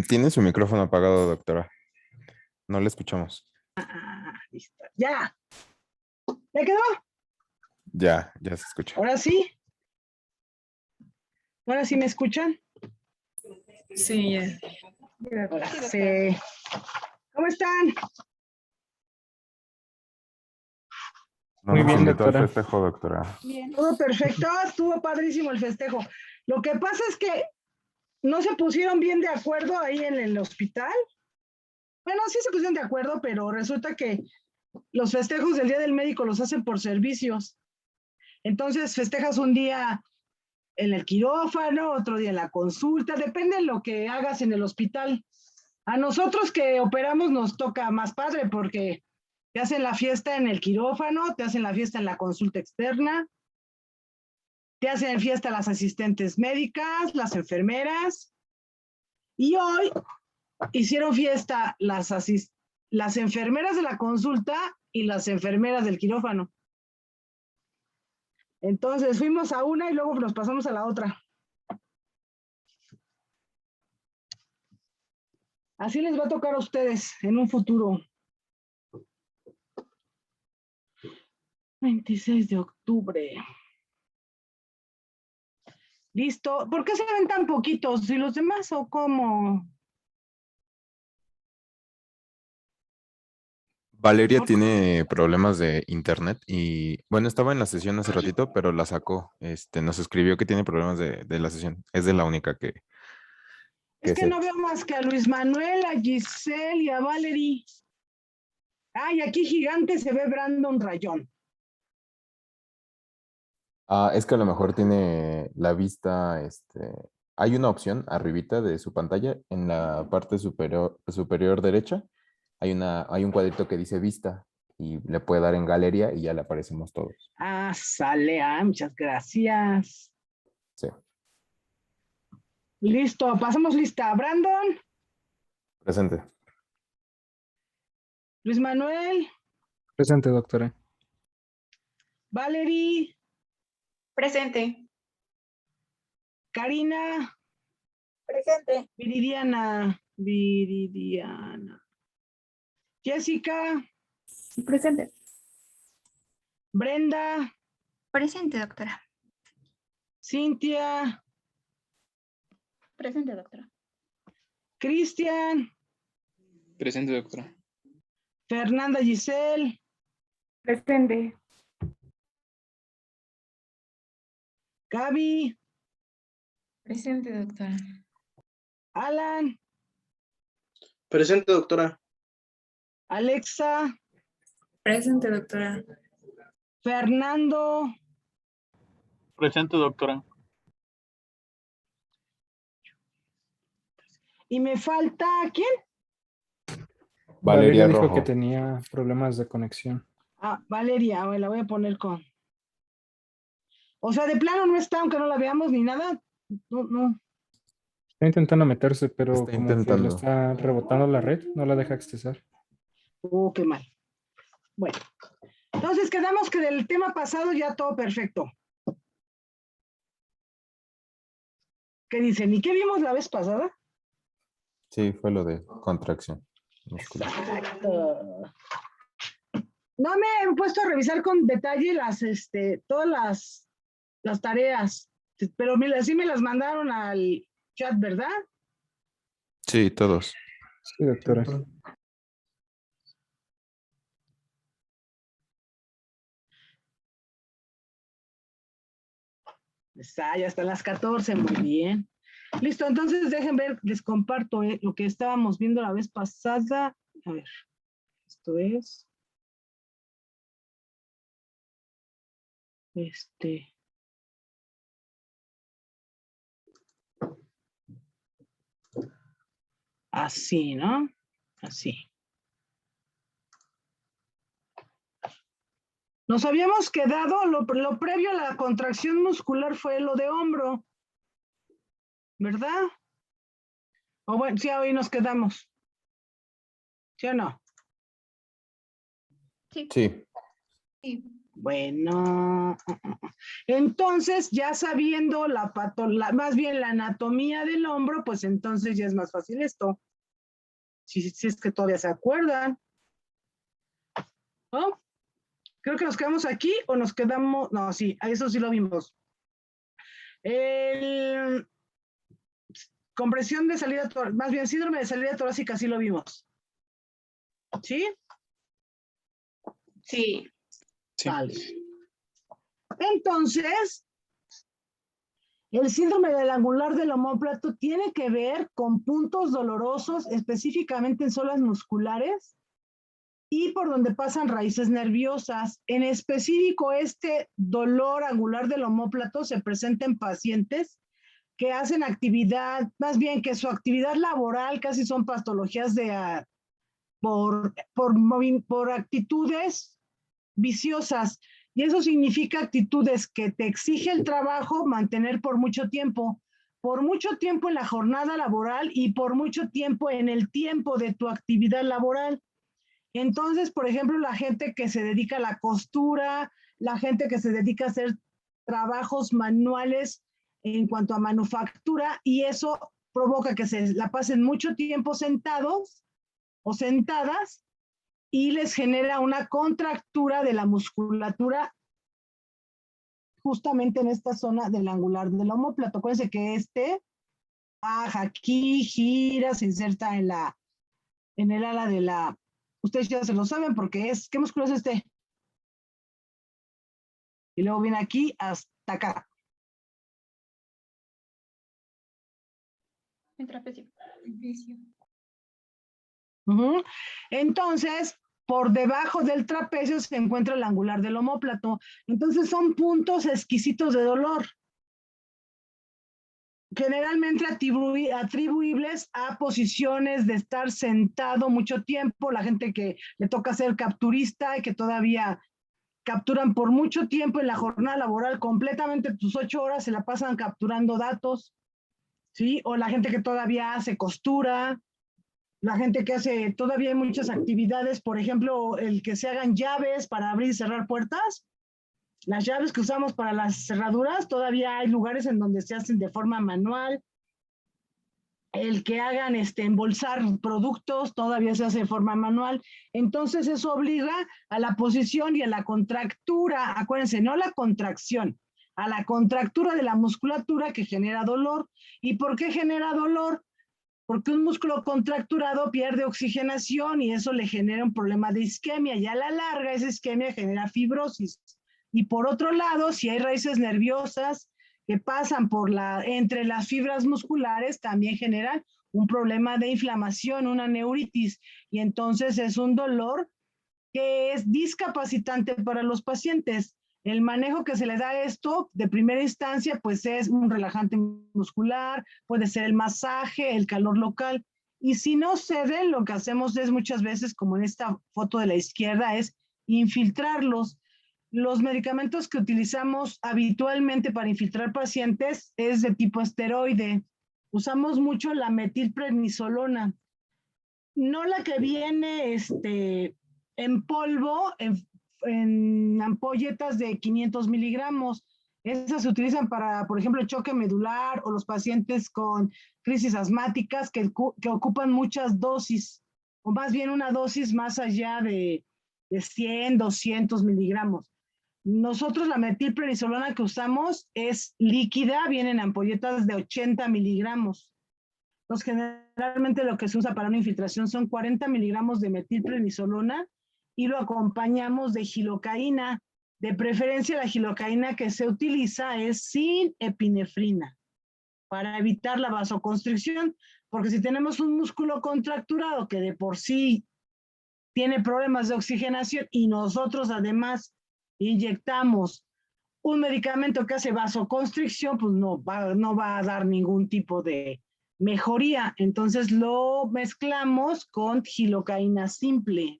Tiene su micrófono apagado, doctora. No le escuchamos. Listo. Ya. ¿Ya quedó? Ya se escucha. Ahora sí. Ahora sí me escuchan. Sí, ya. Ahora sí. ¿Cómo están? No Muy nos bien, invitó al doctora. festejo, doctora. Bien. Todo perfecto. Estuvo padrísimo el festejo. Lo que pasa es que no se pusieron bien de acuerdo ahí en el hospital. Bueno, sí se pusieron de acuerdo, pero resulta que los festejos del Día del Médico los hacen por servicios. Entonces festejas un día en el quirófano, otro día en la consulta, depende de lo que hagas en el hospital. A nosotros que operamos nos toca más padre porque te hacen la fiesta en el quirófano, te hacen la fiesta en la consulta externa, te hacen fiesta las asistentes médicas, las enfermeras. Y hoy hicieron fiesta las enfermeras de la consulta y las enfermeras del quirófano. Entonces fuimos a una y luego nos pasamos a la otra. Así les va a tocar a ustedes en un futuro. 26 de octubre. Listo. ¿Por qué se ven tan poquitos? ¿Y los demás o cómo? Valeria tiene problemas de internet y, bueno, estaba en la sesión hace ratito, pero la sacó. Nos escribió que tiene problemas de la sesión. Es de la única Es que se... no veo más que a Luis Manuel, a Giselle y a Valerie. Ay, aquí gigante se ve Brandon Rayón. Es que a lo mejor tiene la vista, hay una opción arribita de su pantalla, en la parte superior derecha, hay un cuadrito que dice vista y le puede dar en galería y ya le aparecemos todos. Ah, sale. Ah, muchas gracias. Sí. Listo, pasamos lista. Brandon, Presente. Luis Manuel, Presente, doctora. Valerie, Presente. Karina, Presente. Viridiana, Jessica, Presente. Brenda, Presente, doctora. Cintia, Presente, doctora. Cristian, Presente, doctora. Fernanda Giselle, Presente. Gaby, Presente, doctora. Alan, Presente, doctora. Alexa, Presente, doctora. Fernando, Presente, doctora. y me falta, ¿quién? Valeria dijo Rojo. que tenía problemas de conexión. Ah, Valeria, la voy a poner con. O sea, de plano no está, aunque no la veamos ni nada. No. Está intentando meterse, pero Está como que le intentando. está rebotando la red, no la deja accesar. Qué mal. Bueno, entonces quedamos que del tema pasado ya todo perfecto. ¿Qué dicen? ¿Y qué vimos la vez pasada? Sí, fue lo de contracción muscular. Exacto. No me he puesto a revisar con detalle todas las tareas, pero sí me las mandaron al chat, ¿verdad? Sí, todos. Sí, doctora. Ya están las 14, muy bien. Listo, entonces dejen ver, les comparto lo que estábamos viendo la vez pasada. A ver, esto es. Así, ¿no? Así. Nos habíamos quedado, lo previo a la contracción muscular fue lo de hombro, ¿verdad? O bueno, sí, hoy nos quedamos. ¿Sí o no? Sí. Sí. Sí. Bueno, entonces ya sabiendo más bien la anatomía del hombro, pues entonces ya es más fácil esto. Si es que todavía se acuerdan. ¿No? Creo que nos quedamos aquí o nos quedamos. No, sí, a eso sí lo vimos. Compresión de salida torácica, más bien síndrome de salida torácica, sí lo vimos. ¿Sí? Sí. Sí. Vale. Entonces, el síndrome del angular del omóplato tiene que ver con puntos dolorosos, específicamente en zonas musculares y por donde pasan raíces nerviosas. En específico, este dolor angular del omóplato se presenta en pacientes que hacen actividad, más bien que su actividad laboral casi son patologías por actitudes viciosas. Y eso significa actitudes que te exige el trabajo mantener por mucho tiempo en la jornada laboral y por mucho tiempo en el tiempo de tu actividad laboral. Entonces, por ejemplo, la gente que se dedica a la costura, la gente que se dedica a hacer trabajos manuales en cuanto a manufactura, y eso provoca que se la pasen mucho tiempo sentados o sentadas y les genera una contractura de la musculatura justamente en esta zona del angular del omóplato. Acuérdense que baja aquí, gira, se inserta en el ala de la. Ustedes ya se lo saben porque ¿qué músculo es este? Y luego viene aquí hasta acá. El trapecio. Entonces, por debajo del trapecio se encuentra el angular del omóplato. Entonces, son puntos exquisitos de dolor, generalmente atribuibles a posiciones de estar sentado mucho tiempo, la gente que le toca ser capturista y que todavía capturan por mucho tiempo en la jornada laboral, completamente tus 8 horas se la pasan capturando datos, ¿sí? O la gente que todavía hace costura, la gente que hace, todavía hay muchas actividades, por ejemplo, el que se hagan llaves para abrir y cerrar puertas. Las llaves que usamos para las cerraduras, todavía hay lugares en donde se hacen de forma manual. El que hagan embolsar productos, todavía se hace de forma manual. Entonces eso obliga a la posición y a la contractura, acuérdense, no la contracción, a la contractura de la musculatura que genera dolor. ¿Y por qué genera dolor? Porque un músculo contracturado pierde oxigenación y eso le genera un problema de isquemia, y a la larga esa isquemia genera fibrosis. Y por otro lado, si hay raíces nerviosas que pasan entre las fibras musculares, también generan un problema de inflamación, una neuritis, y entonces es un dolor que es discapacitante para los pacientes. El manejo que se le da a esto de primera instancia, pues es un relajante muscular, puede ser el masaje, el calor local. Y si no cede, lo que hacemos es muchas veces, como en esta foto de la izquierda, es infiltrarlos. Los medicamentos que utilizamos habitualmente para infiltrar pacientes es de tipo esteroide. Usamos mucho la metilprednisolona. No la que viene en polvo, en ampolletas de 500 miligramos. Esas se utilizan para, por ejemplo, el choque medular o los pacientes con crisis asmáticas que ocupan muchas dosis, o más bien una dosis más allá de 100, 200 miligramos. Nosotros la metilprednisolona que usamos es líquida, vienen ampolletas de 80 miligramos. Entonces, generalmente lo que se usa para una infiltración son 40 miligramos de metilprednisolona y lo acompañamos de gilocaína. De preferencia, la gilocaína que se utiliza es sin epinefrina para evitar la vasoconstricción, porque si tenemos un músculo contracturado que de por sí tiene problemas de oxigenación y nosotros además inyectamos un medicamento que hace vasoconstricción, pues no va a dar ningún tipo de mejoría. Entonces lo mezclamos con gilocaína simple,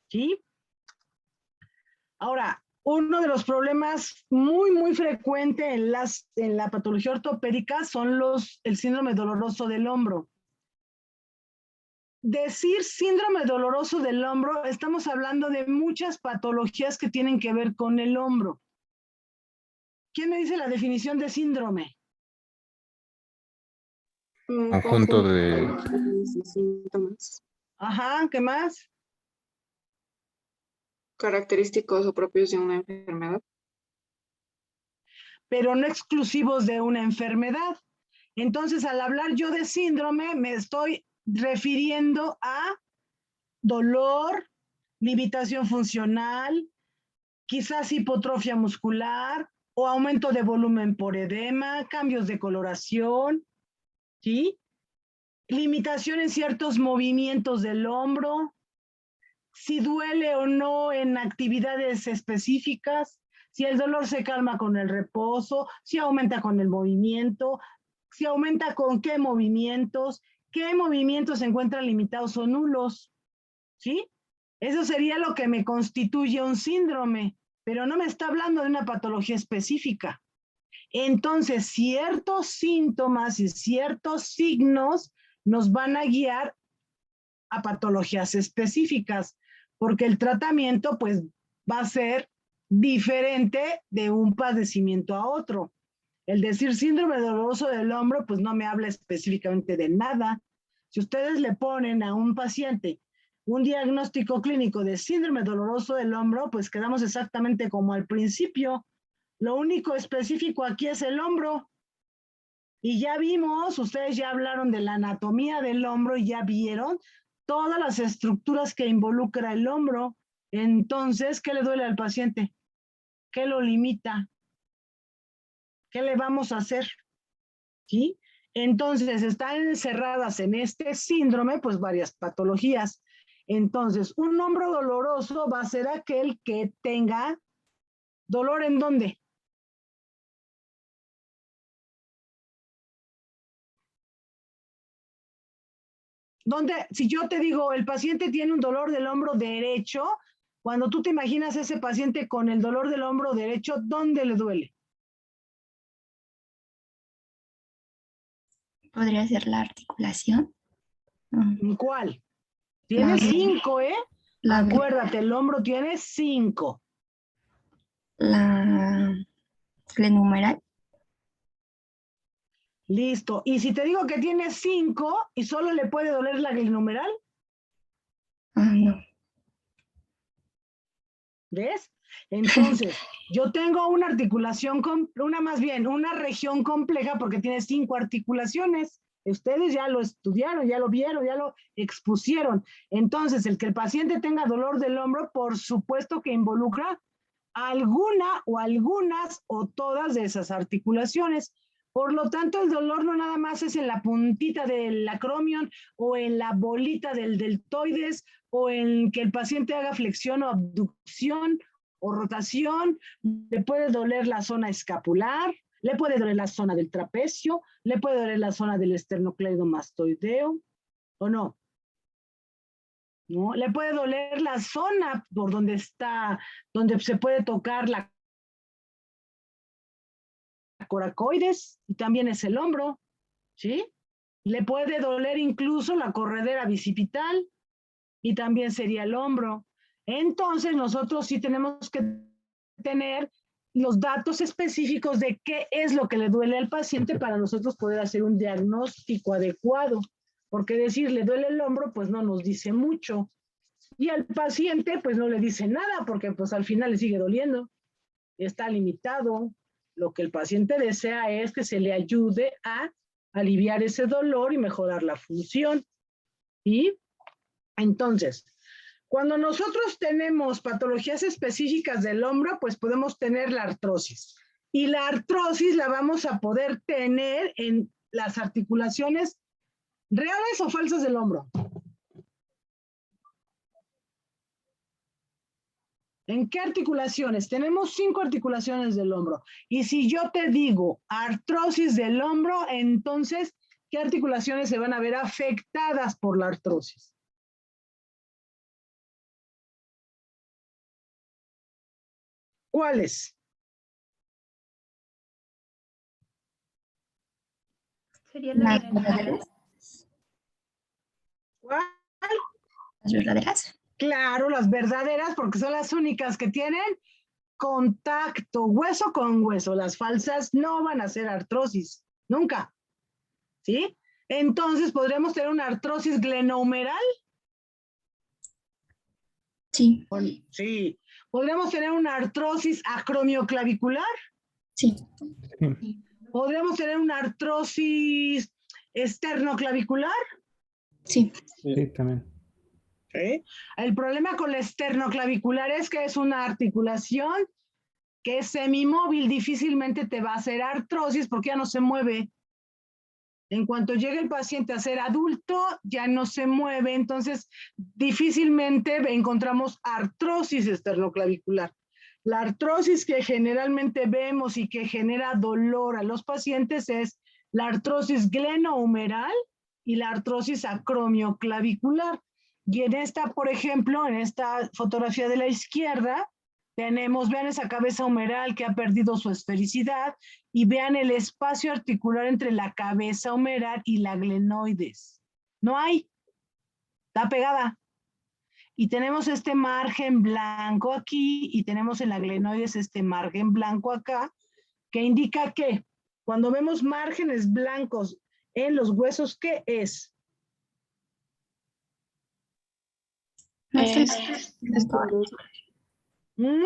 ¿sí? Ahora, uno de los problemas muy, muy frecuente en la patología ortopédica son el síndrome doloroso del hombro. decir síndrome doloroso del hombro, estamos hablando de muchas patologías que tienen que ver con el hombro. ¿Quién me dice la definición de síndrome? Conjunto de... síntomas Ajá, ¿qué más? característicos o propios de una enfermedad. Pero no exclusivos de una enfermedad. Entonces, al hablar yo de síndrome, me estoy refiriendo a dolor, limitación funcional, quizás hipotrofia muscular o aumento de volumen por edema, cambios de coloración, ¿sí? Limitación en ciertos movimientos del hombro, si duele o no en actividades específicas, si el dolor se calma con el reposo, si aumenta con el movimiento, si aumenta con qué movimientos se encuentran limitados o nulos, ¿sí? Eso sería lo que me constituye un síndrome, pero no me está hablando de una patología específica. Entonces, ciertos síntomas y ciertos signos nos van a guiar a patologías específicas, porque el tratamiento pues va a ser diferente de un padecimiento a otro. El decir síndrome doloroso del hombro pues no me habla específicamente de nada. Si ustedes le ponen a un paciente un diagnóstico clínico de síndrome doloroso del hombro, pues quedamos exactamente como al principio. Lo único específico aquí es el hombro. Y ya vimos, ustedes ya hablaron de la anatomía del hombro y ya vieron todas las estructuras que involucra el hombro. Entonces, ¿qué le duele al paciente? ¿Qué lo limita? ¿Qué le vamos a hacer? ¿Sí? Entonces, están encerradas en este síndrome, pues varias patologías. Entonces, un hombro doloroso va a ser aquel que tenga dolor ¿en dónde? Donde, si yo te digo, el paciente tiene un dolor del hombro derecho, cuando tú te imaginas ese paciente con el dolor del hombro derecho, ¿dónde le duele? ¿Podría ser la articulación? ¿En cuál? Tiene 5, ¿eh? La, Acuérdate, el hombro tiene 5. la glenumeral. Listo. Y si te digo que tiene 5 y solo le puede doler la glenumeral, No. ¿ves? Entonces, yo tengo una articulación, una región compleja porque tiene 5 articulaciones. Ustedes ya lo estudiaron, ya lo vieron, ya lo expusieron. Entonces, el que el paciente tenga dolor del hombro, por supuesto que involucra alguna o algunas o todas de esas articulaciones. Por lo tanto, el dolor no nada más es en la puntita del acromion o en la bolita del deltoides o en que el paciente haga flexión o abducción o rotación, le puede doler la zona escapular, le puede doler la zona del trapecio, le puede doler la zona del esternocleidomastoideo, ¿o no? ¿No? Le puede doler la zona por donde está, donde se puede tocar la coracoides y también es el hombro, ¿sí? Le puede doler incluso la corredera bicipital y también sería el hombro. Entonces nosotros sí tenemos que tener los datos específicos de qué es lo que le duele al paciente para nosotros poder hacer un diagnóstico adecuado, porque decir le duele el hombro pues no nos dice mucho y al paciente pues no le dice nada porque pues al final le sigue doliendo, está limitado. Lo que el paciente desea es que se le ayude a aliviar ese dolor y mejorar la función. Y entonces, cuando nosotros tenemos patologías específicas del hombro, pues podemos tener la artrosis. Y la artrosis la vamos a poder tener en las articulaciones reales o falsas del hombro. ¿En qué articulaciones? Tenemos 5 articulaciones del hombro. Y si yo te digo artrosis del hombro, entonces, ¿qué articulaciones se van a ver afectadas por la artrosis? ¿Cuáles? Sería la ¿Cuál? Las verdaderas. Claro, las verdaderas, porque son las únicas que tienen contacto, hueso con hueso. Las falsas no van a hacer artrosis, nunca. ¿Sí? Entonces, ¿podríamos tener una artrosis glenohumeral? Sí, Sí. ¿Podríamos tener una artrosis acromioclavicular? sí, Sí, ¿Podríamos tener una artrosis esternoclavicular? sí. sí, también. ¿Sí? El problema con la esternoclavicular es que es una articulación que es semimóvil, difícilmente te va a hacer artrosis porque ya no se mueve. En cuanto llegue el paciente a ser adulto, ya no se mueve, entonces difícilmente encontramos artrosis esternoclavicular. La artrosis que generalmente vemos y que genera dolor a los pacientes es la artrosis glenohumeral y la artrosis acromioclavicular. Y en esta, por ejemplo, en esta fotografía de la izquierda, tenemos, vean esa cabeza humeral que ha perdido su esfericidad y vean el espacio articular entre la cabeza humeral y la glenoides. No hay, está pegada. Y tenemos este margen blanco aquí y tenemos en la glenoides este margen blanco acá, que indica que cuando vemos márgenes blancos en los huesos, ¿qué es? No está ¿Mm?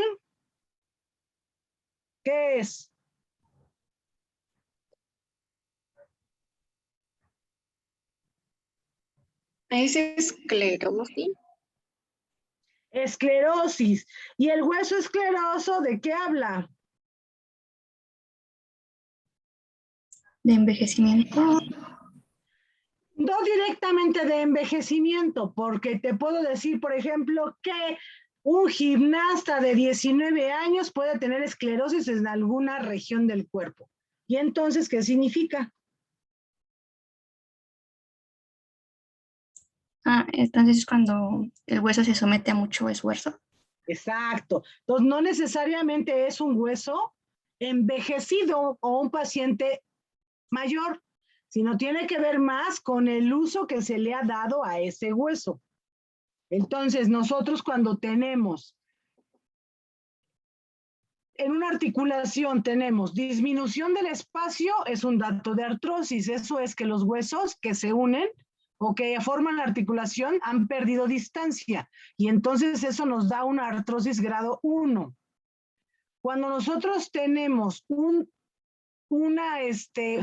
¿Qué es? ¿Es esclerosis? Esclerosis. ¿Y el hueso escleroso de qué habla? de envejecimiento. No directamente de envejecimiento, porque te puedo decir, por ejemplo, que un gimnasta de 19 años puede tener esclerosis en alguna región del cuerpo. ¿Y entonces qué significa? Entonces es cuando el hueso se somete a mucho esfuerzo. Exacto. Entonces, no necesariamente es un hueso envejecido o un paciente mayor, sino tiene que ver más con el uso que se le ha dado a ese hueso. Entonces, nosotros cuando tenemos en una articulación tenemos disminución del espacio, es un dato de artrosis. Eso es que los huesos que se unen o que forman la articulación han perdido distancia y entonces eso nos da una artrosis grado 1. Cuando nosotros tenemos una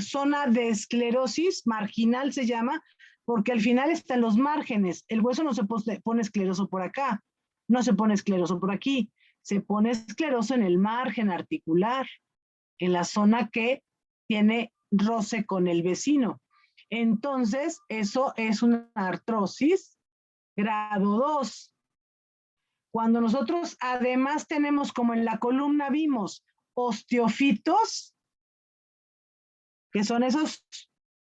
zona de esclerosis marginal se llama, porque al final están los márgenes. El hueso no se pone escleroso por acá, no se pone escleroso por aquí, se pone escleroso en el margen articular, en la zona que tiene roce con el vecino. Entonces, eso es una artrosis grado 2. Cuando nosotros además tenemos, como en la columna vimos, osteofitos, que son esas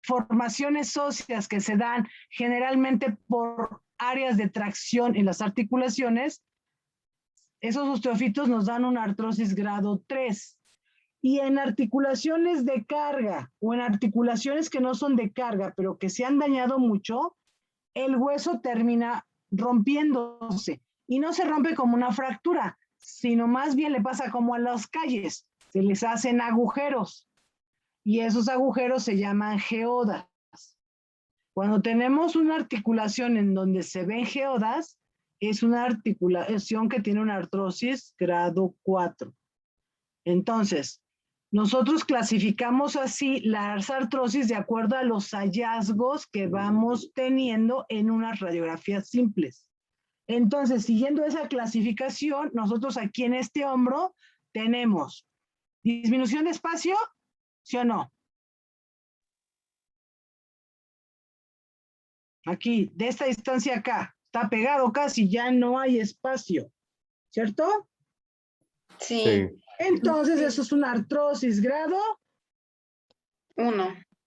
formaciones óseas que se dan generalmente por áreas de tracción en las articulaciones, esos osteofitos nos dan una artrosis grado 3. Y en articulaciones de carga o en articulaciones que no son de carga, pero que se han dañado mucho, el hueso termina rompiéndose. Y no se rompe como una fractura, sino más bien le pasa como a las calles, se les hacen agujeros. Y esos agujeros se llaman geodas. Cuando tenemos una articulación en donde se ven geodas, es una articulación que tiene una artrosis grado 4. Entonces, nosotros clasificamos así las artrosis de acuerdo a los hallazgos que vamos teniendo en unas radiografías simples. Entonces, siguiendo esa clasificación, nosotros aquí en este hombro tenemos disminución de espacio, ¿sí o no? Aquí, de esta distancia acá, está pegado casi, ya no hay espacio, ¿cierto? Sí. Entonces, eso es una artrosis grado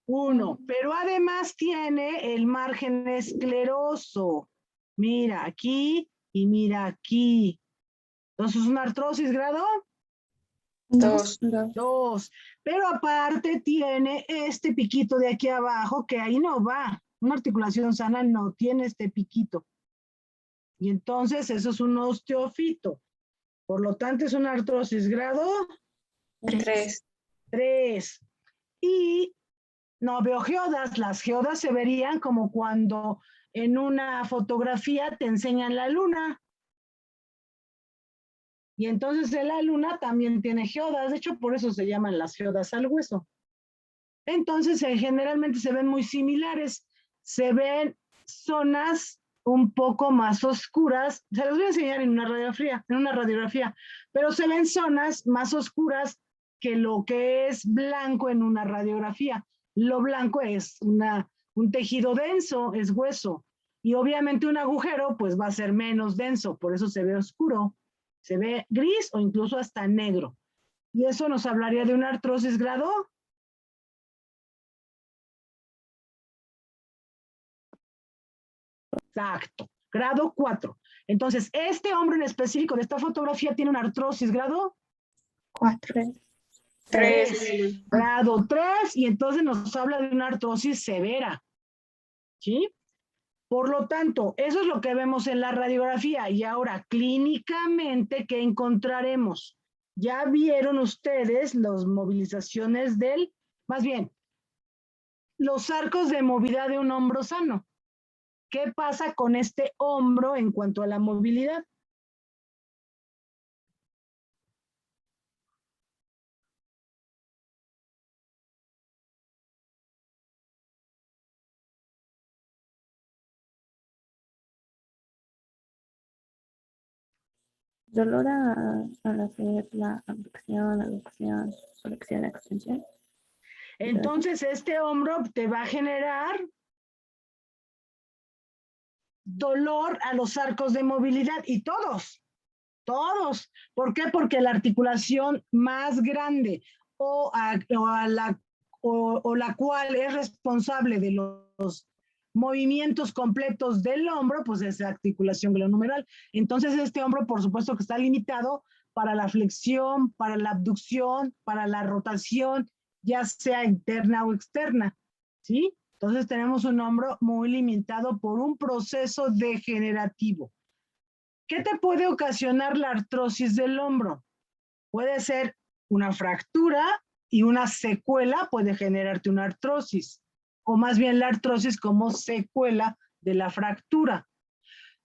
1, pero además tiene el margen escleroso. Mira aquí y mira aquí. Entonces, es una artrosis grado 2. 2, pero aparte tiene este piquito de aquí abajo que ahí no va, Una articulación sana no tiene este piquito. Y entonces eso es un osteofito. Por lo tanto, es una artrosis grado 3. 3. Y no veo geodas. Las geodas se verían como cuando en una fotografía te enseñan la luna. Y entonces la luna también tiene geodas. De hecho, por eso se llaman las geodas al hueso. Entonces, generalmente se ven muy similares. Se ven zonas un poco más oscuras. Se los voy a enseñar en una radiografía, pero se ven zonas más oscuras que lo que es blanco en una radiografía. Lo blanco es un tejido denso, es hueso. Y obviamente un agujero pues va a ser menos denso, por eso se ve oscuro. Se ve gris o incluso hasta negro. Y eso nos hablaría de una artrosis grado. Exacto, grado 4. Entonces, este hombre en específico de esta fotografía tiene una artrosis grado 4. 3. grado 3, y entonces nos habla de una artrosis severa. ¿Sí? Por lo tanto, eso es lo que vemos en la radiografía. Y ahora, clínicamente, ¿qué encontraremos? Ya vieron ustedes las movilizaciones más bien, los arcos de movilidad de un hombro sano. ¿Qué pasa con este hombro en cuanto a la movilidad? Dolor al hacer la abducción, aducción, flexión, extensión. Entonces, este hombro te va a generar dolor a los arcos de movilidad y todos. ¿Por qué? Porque la articulación más grande o la cual es responsable de los movimientos completos del hombro, pues es la articulación glenohumeral. Entonces, este hombro, por supuesto que está limitado para la flexión, para la abducción, para la rotación, ya sea interna o externa, ¿sí? Entonces, tenemos un hombro muy limitado por un proceso degenerativo. ¿Qué te puede ocasionar la artrosis del hombro? Puede ser una fractura y una secuela puede generarte una artrosis, o más bien la artrosis como secuela de la fractura.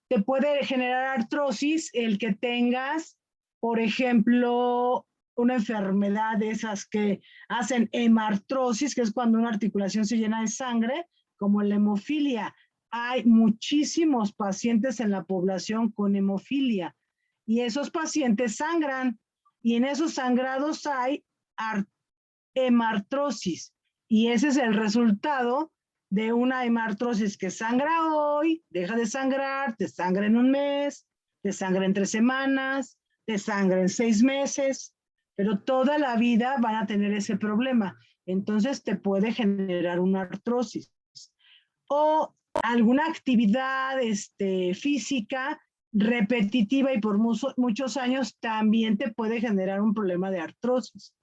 Te puede generar artrosis el que tengas, por ejemplo, una enfermedad de esas que hacen hemartrosis, que es cuando una articulación se llena de sangre, como la hemofilia. Hay muchísimos pacientes en la población con hemofilia y esos pacientes sangran y en esos sangrados hay hemartrosis y ese es el resultado de una hemartrosis que sangra hoy, deja de sangrar, te sangra en un mes, te sangra en 3 semanas, te sangra en 6 meses, pero toda la vida van a tener ese problema. Entonces te puede generar una artrosis. O alguna actividad física repetitiva y por muchos años también te puede generar un problema de artrosis,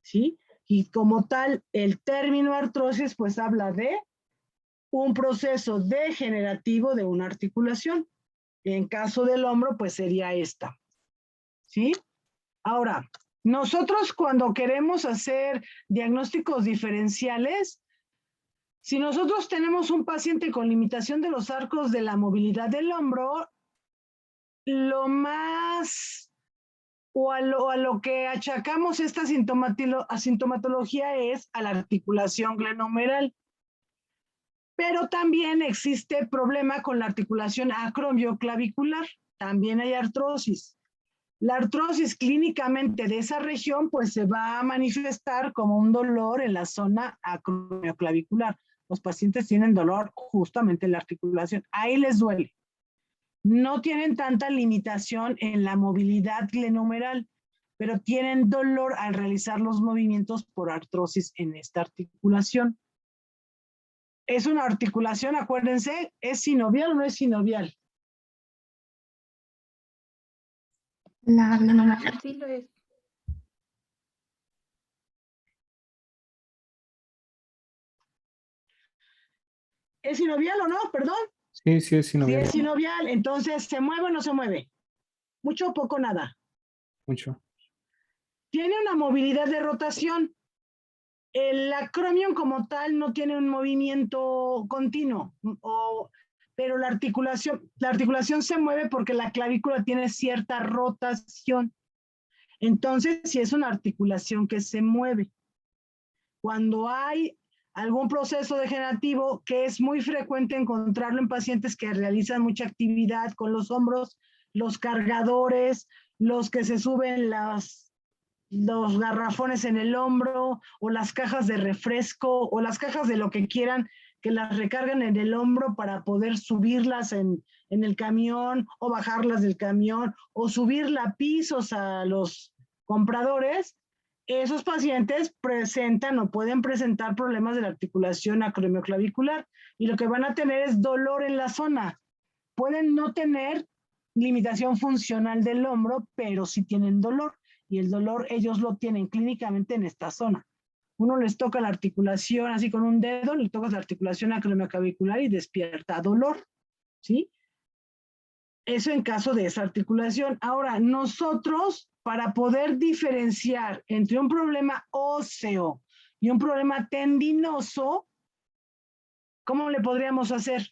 ¿sí? Y como tal, el término artrosis pues habla de un proceso degenerativo de una articulación. En caso del hombro pues sería esta, ¿sí? Ahora, nosotros cuando queremos hacer diagnósticos diferenciales, si nosotros tenemos un paciente con limitación de los arcos de la movilidad del hombro, lo más o a lo que achacamos esta asintomatología es a la articulación glenohumeral. Pero también existe problema con la articulación acromioclavicular. También hay artrosis. La artrosis clínicamente de esa región pues se va a manifestar como un dolor en la zona acromioclavicular. Los pacientes tienen dolor justamente en la articulación. Ahí les duele. No tienen tanta limitación en la movilidad glenohumeral, pero tienen dolor al realizar los movimientos por artrosis en esta articulación. Es una articulación, acuérdense, ¿es sinovial o no es sinovial? La glenohumeral. Sí lo es. ¿Es sinovial o no? Perdón. Sí, sí, es Si sinovial. es sinovial, entonces ¿se mueve o no se mueve? Mucho o poco nada. Mucho. Tiene una movilidad de rotación. El acromion como tal no tiene un movimiento continuo, pero la articulación se mueve porque la clavícula tiene cierta rotación. Entonces, si es una articulación que se mueve. Cuando hay algún proceso degenerativo, que es muy frecuente encontrarlo en pacientes que realizan mucha actividad con los hombros, los cargadores, los que se suben los garrafones en el hombro, o las cajas de refresco, o las cajas de lo que quieran, que las recargan en el hombro para poder subirlas en el camión, o bajarlas del camión, o subirla a pisos a los compradores. Esos pacientes presentan o pueden presentar problemas de la articulación acromioclavicular, y lo que van a tener es dolor en la zona. Pueden no tener limitación funcional del hombro, pero sí tienen dolor, y el dolor ellos lo tienen clínicamente en esta zona. Uno les toca la articulación así con un dedo, le tocas la articulación acromioclavicular y despierta dolor, ¿sí? Eso en caso de esa articulación. Ahora, nosotros, para poder diferenciar entre un problema óseo y un problema tendinoso, ¿cómo le podríamos hacer?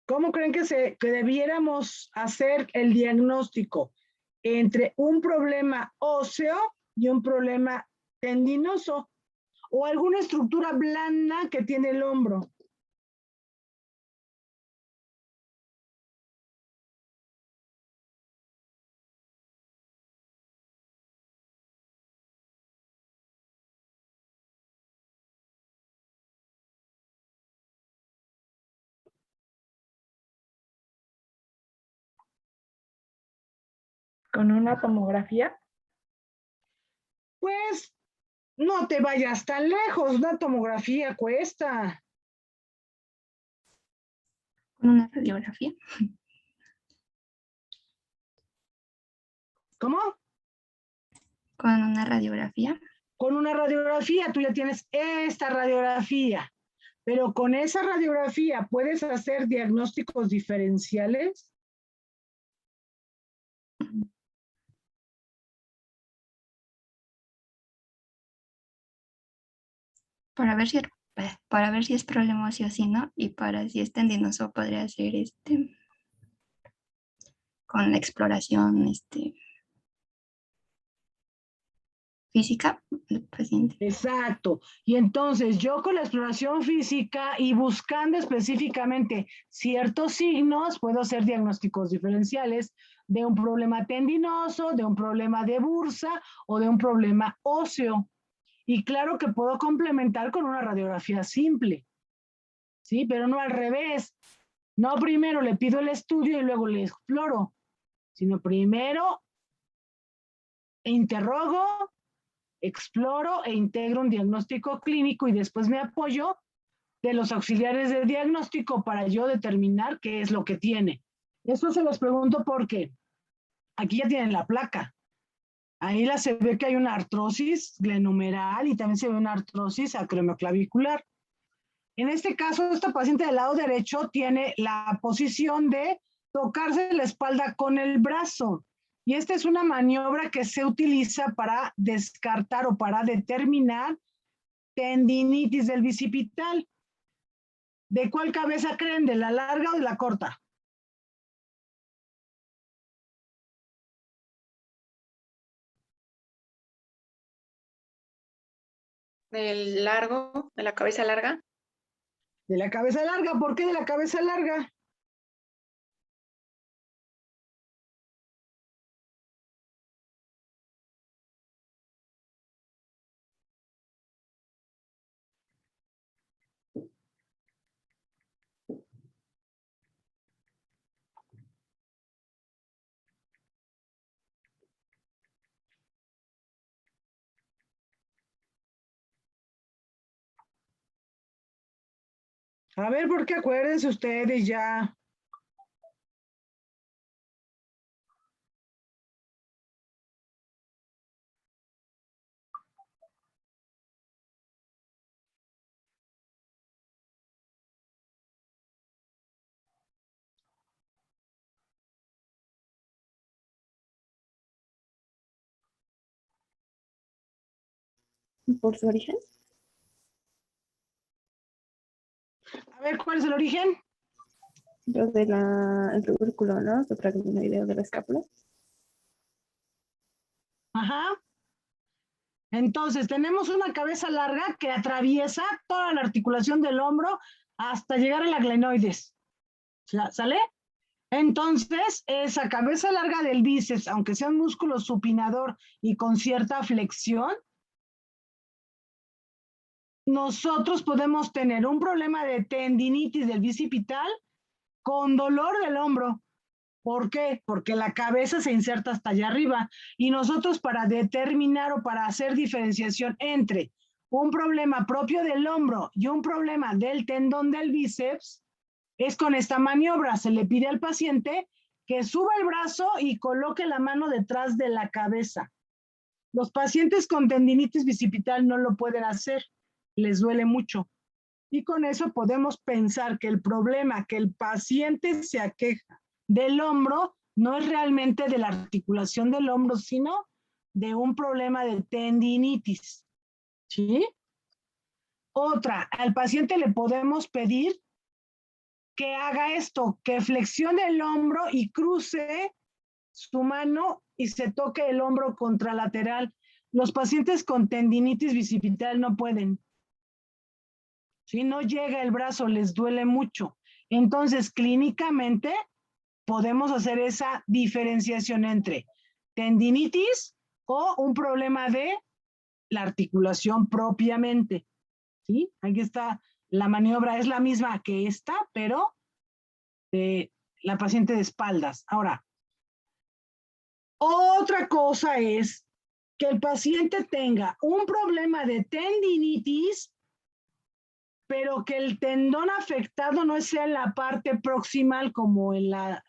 ¿Cómo creen que debiéramos hacer el diagnóstico entre un problema óseo y un problema tendinoso, o alguna estructura blanda que tiene el hombro? Con una tomografía. Pues no te vayas tan lejos, una tomografía cuesta. Con una radiografía. ¿Cómo? Con una radiografía. Con una radiografía, tú ya tienes esta radiografía, pero con esa radiografía puedes hacer diagnósticos diferenciales. Para ver si, para ver si es problema sí o sí, ¿no? Y para si es tendinoso podría ser con la exploración física del paciente. Exacto. Y entonces yo con la exploración física y buscando específicamente ciertos signos, puedo hacer diagnósticos diferenciales de un problema tendinoso, de un problema de bursa o de un problema óseo. Y claro que puedo complementar con una radiografía simple, ¿sí? Pero no al revés. No primero le pido el estudio y luego le exploro, sino primero interrogo, exploro e integro un diagnóstico clínico y después me apoyo de los auxiliares de diagnóstico para yo determinar qué es lo que tiene. Eso se los pregunto porque aquí ya tienen la placa. Ahí se ve que hay una artrosis glenomeral y también se ve una artrosis acromioclavicular. En este caso, esta paciente del lado derecho tiene la posición de tocarse la espalda con el brazo. Y esta es una maniobra que se utiliza para descartar o para determinar tendinitis del bicipital. ¿De cuál cabeza creen? ¿De la larga o de la corta? Del largo, de la cabeza larga. De la cabeza larga. ¿Por qué de la cabeza larga? A ver, porque acuérdense ustedes ya. Por su origen, A ver, ¿cuál es el origen? lo de el tubérculo, ¿no? Supraglenoideo de la escápula. Ajá. Entonces, tenemos una cabeza larga que atraviesa toda la articulación del hombro hasta llegar a la glenoides. ¿Sale? Entonces, esa cabeza larga del bíceps, aunque sea un músculo supinador y con cierta flexión, nosotros podemos tener un problema de tendinitis del bicipital con dolor del hombro. ¿Por qué? Porque la cabeza se inserta hasta allá arriba y nosotros para determinar o para hacer diferenciación entre un problema propio del hombro y un problema del tendón del bíceps, es con esta maniobra. Se le pide al paciente que suba el brazo y coloque la mano detrás de la cabeza. Los pacientes con tendinitis bicipital no lo pueden hacer, les duele mucho. Y con eso podemos pensar que el problema que el paciente se aqueja del hombro no es realmente de la articulación del hombro, sino de un problema de tendinitis. ¿Sí? Otra, al paciente le podemos pedir que haga esto, que flexione el hombro y cruce su mano y se toque el hombro contralateral. Los pacientes con tendinitis bicipital no pueden. Si no llega el brazo, les duele mucho. Entonces, clínicamente, podemos hacer esa diferenciación entre tendinitis o un problema de la articulación propiamente. ¿Sí? Aquí está, la maniobra es la misma que esta, pero de la paciente de espaldas. Ahora, otra cosa es que el paciente tenga un problema de tendinitis, pero que el tendón afectado no sea en la parte proximal como en la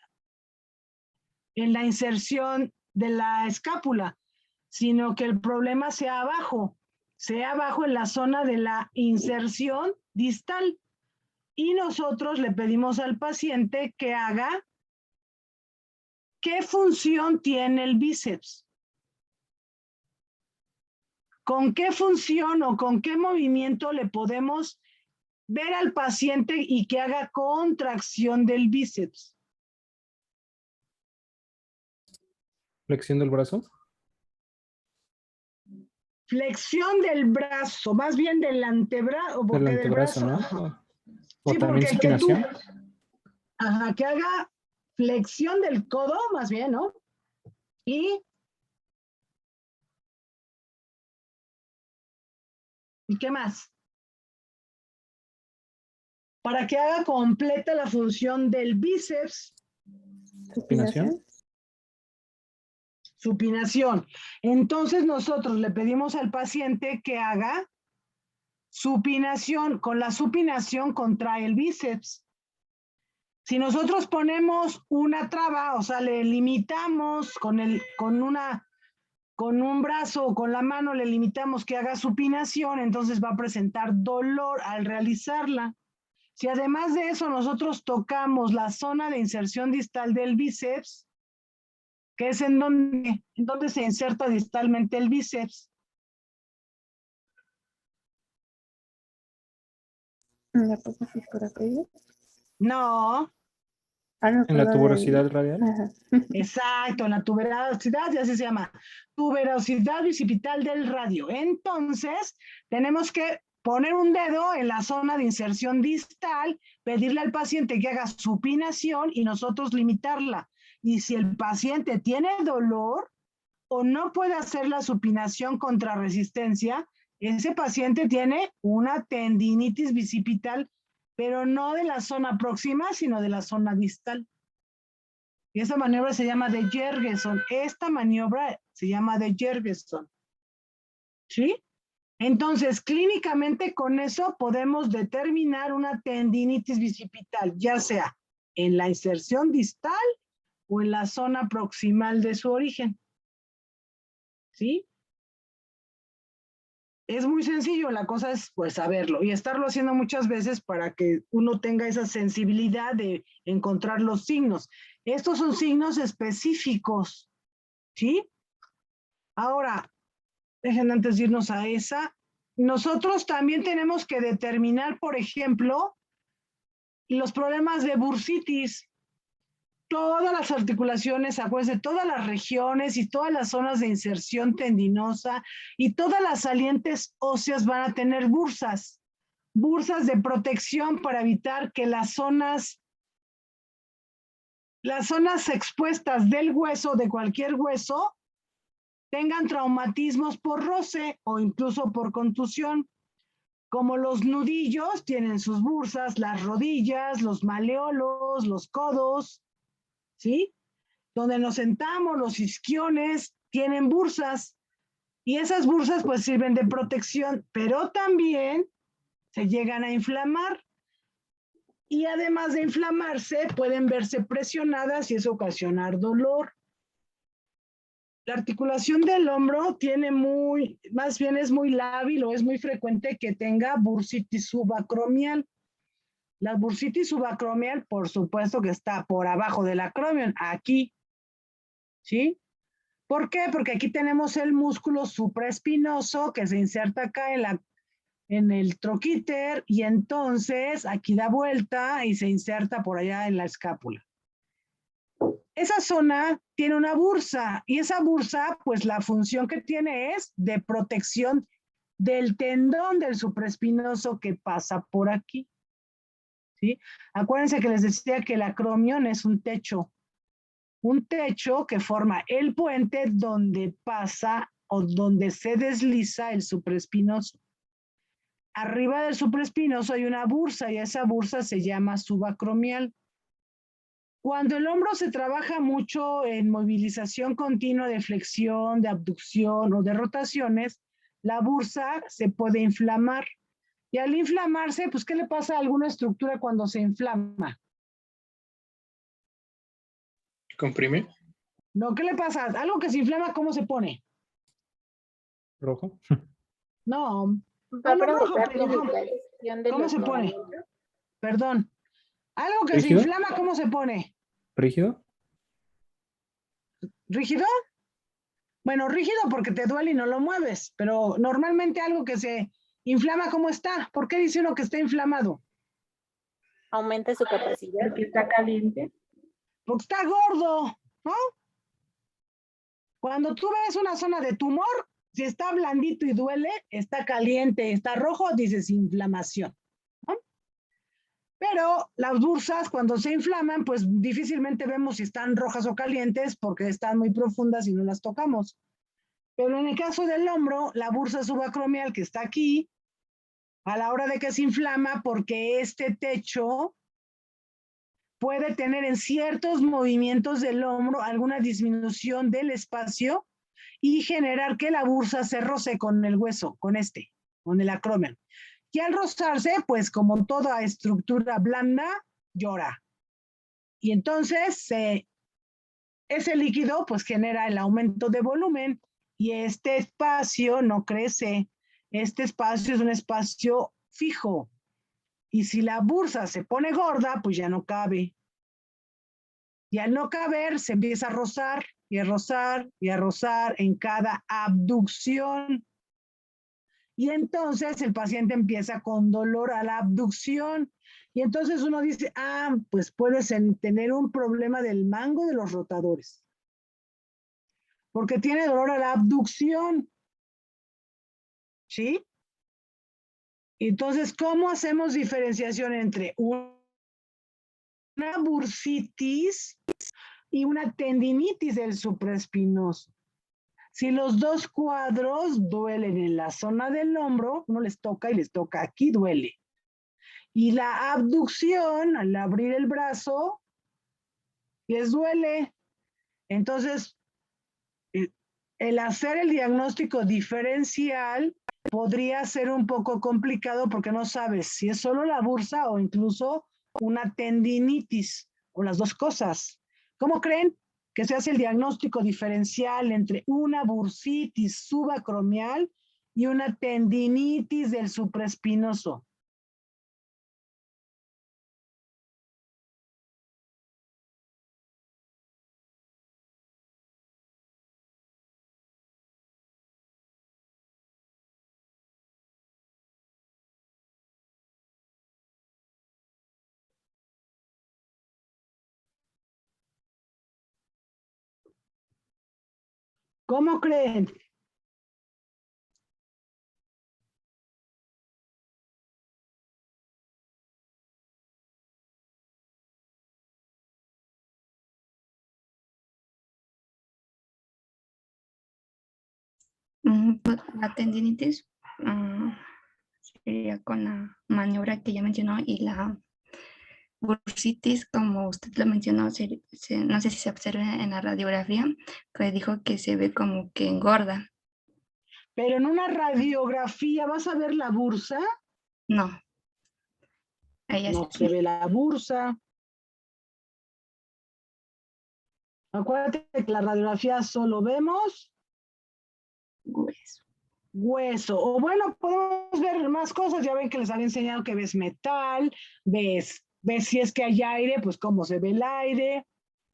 inserción de la escápula, sino que el problema sea abajo en la zona de la inserción distal. Y nosotros le pedimos al paciente que haga qué función tiene el bíceps. ¿Con qué función o con qué movimiento le podemos ver al paciente y que haga contracción del bíceps? Flexión del brazo. Flexión del brazo, más bien del antebrazo. Del antebrazo, ¿no? O Sí, también porque que supinación. que haga flexión del codo, más bien, ¿no? ¿Y qué más? Para que haga completa la función del bíceps. Supinación. Supinación. Entonces nosotros le pedimos al paciente que haga supinación. Con la supinación contrae el bíceps. Si nosotros ponemos una traba, o sea, le limitamos con un brazo o con la mano, le limitamos que haga supinación, entonces va a presentar dolor al realizarla. Si además de eso nosotros tocamos la zona de inserción distal del bíceps, que es en donde se inserta distalmente el bíceps. ¿En la apófisis coracoides? No. Ah, no, En la perdón, tuberosidad radial. Ajá. Exacto, en la tuberosidad, ya se llama tuberosidad bicipital del radio. Entonces, tenemos que poner un dedo en la zona de inserción distal, pedirle al paciente que haga supinación y nosotros limitarla. Y si el paciente tiene dolor o no puede hacer la supinación contra resistencia, ese paciente tiene una tendinitis bicipital, pero no de la zona próxima, sino de la zona distal. Y esa maniobra se llama de Jergenson. Esta maniobra se llama de Jergenson. ¿Sí? Entonces, clínicamente con eso podemos determinar una tendinitis bicipital, ya sea en la inserción distal o en la zona proximal de su origen. ¿Sí? Es muy sencillo, la cosa es pues saberlo y estarlo haciendo muchas veces para que uno tenga esa sensibilidad de encontrar los signos. Estos son signos específicos, ¿sí? Ahora, dejen antes de irnos a esa, nosotros también tenemos que determinar, por ejemplo, los problemas de bursitis. Todas las articulaciones, acuérdense, todas las regiones y todas las zonas de inserción tendinosa y todas las salientes óseas van a tener bursas de protección para evitar que las zonas expuestas del hueso, de cualquier hueso, tengan traumatismos por roce o incluso por contusión. Como los nudillos tienen sus bursas, las rodillas, los maleolos, los codos, ¿sí? Donde nos sentamos, los isquiones tienen bursas y esas bursas pues sirven de protección, pero también se llegan a inflamar y además de inflamarse pueden verse presionadas y eso ocasionar dolor. La articulación del hombro tiene más bien es muy lábil o es muy frecuente que tenga bursitis subacromial. La bursitis subacromial, por supuesto que está por abajo del acromion, aquí, ¿sí? ¿Por qué? Porque aquí tenemos el músculo supraespinoso que se inserta acá en el troquíter y entonces aquí da vuelta y se inserta por allá en la escápula. Esa zona tiene una bursa y esa bursa, pues la función que tiene es de protección del tendón del supraespinoso que pasa por aquí. ¿Sí? Acuérdense que les decía que el acromion es un techo que forma el puente donde pasa o donde se desliza el supraespinoso. Arriba del supraespinoso hay una bursa y esa bursa se llama subacromial. Cuando el hombro se trabaja mucho en movilización continua de flexión, de abducción o de rotaciones, la bursa se puede inflamar. Y al inflamarse, pues, ¿qué le pasa a alguna estructura cuando se inflama? ¿Comprime? No, ¿qué le pasa? Algo que se inflama, ¿cómo se pone? ¿Rojo? No, Va a bueno, rojo, provocar pero limitación de ¿cómo los se pone? movimientos. Perdón. Algo que se ¿Rígido? inflama, ¿cómo se pone? ¿Rígido? ¿Rígido? Bueno, rígido porque te duele y no lo mueves, pero normalmente algo que se inflama, ¿cómo está? ¿Por qué dice uno que está inflamado? Aumenta su capacidad. Porque está caliente. Porque está gordo, ¿no? Cuando tú ves una zona de tumor, si está blandito y duele, está caliente, está rojo, dices inflamación, ¿no? Pero las bursas, cuando se inflaman, pues difícilmente vemos si están rojas o calientes porque están muy profundas y no las tocamos. Pero en el caso del hombro, la bursa subacromial que está aquí, a la hora de que se inflama, porque este techo puede tener en ciertos movimientos del hombro alguna disminución del espacio y generar que la bursa se roce con el hueso, con el acromion. Y al rozarse, pues como toda estructura blanda, llora. Y entonces ese líquido pues genera el aumento de volumen y este espacio no crece. Este espacio es un espacio fijo. Y si la bursa se pone gorda, pues ya no cabe. Y al no caber, se empieza a rozar y a rozar y a rozar en cada abducción. Y entonces el paciente empieza con dolor a la abducción. Y entonces uno dice, pues puedes tener un problema del mango de los rotadores. Porque tiene dolor a la abducción. ¿Sí? Entonces, ¿cómo hacemos diferenciación entre una bursitis y una tendinitis del supraespinoso? Si los dos cuadros duelen en la zona del hombro, uno les toca y les toca aquí, duele. Y la abducción, al abrir el brazo, les duele. Entonces, el hacer el diagnóstico diferencial podría ser un poco complicado porque no sabes si es solo la bursa o incluso una tendinitis o las dos cosas. ¿Cómo creen que se hace el diagnóstico diferencial entre una bursitis subacromial y una tendinitis del supraespinoso? ¿Cómo creen? Pues, la tendinitis sería con la maniobra que ya mencionó y la bursitis, como usted lo mencionó, no sé si se observa en la radiografía, que dijo que se ve como que engorda. Pero en una radiografía, ¿vas a ver la bursa? No. Ella No se ve la bursa. Acuérdate que la radiografía solo vemos hueso. hueso. O bueno, podemos ver más cosas. Ya ven que les había enseñado que ves metal, ves si es que hay aire, pues cómo se ve el aire.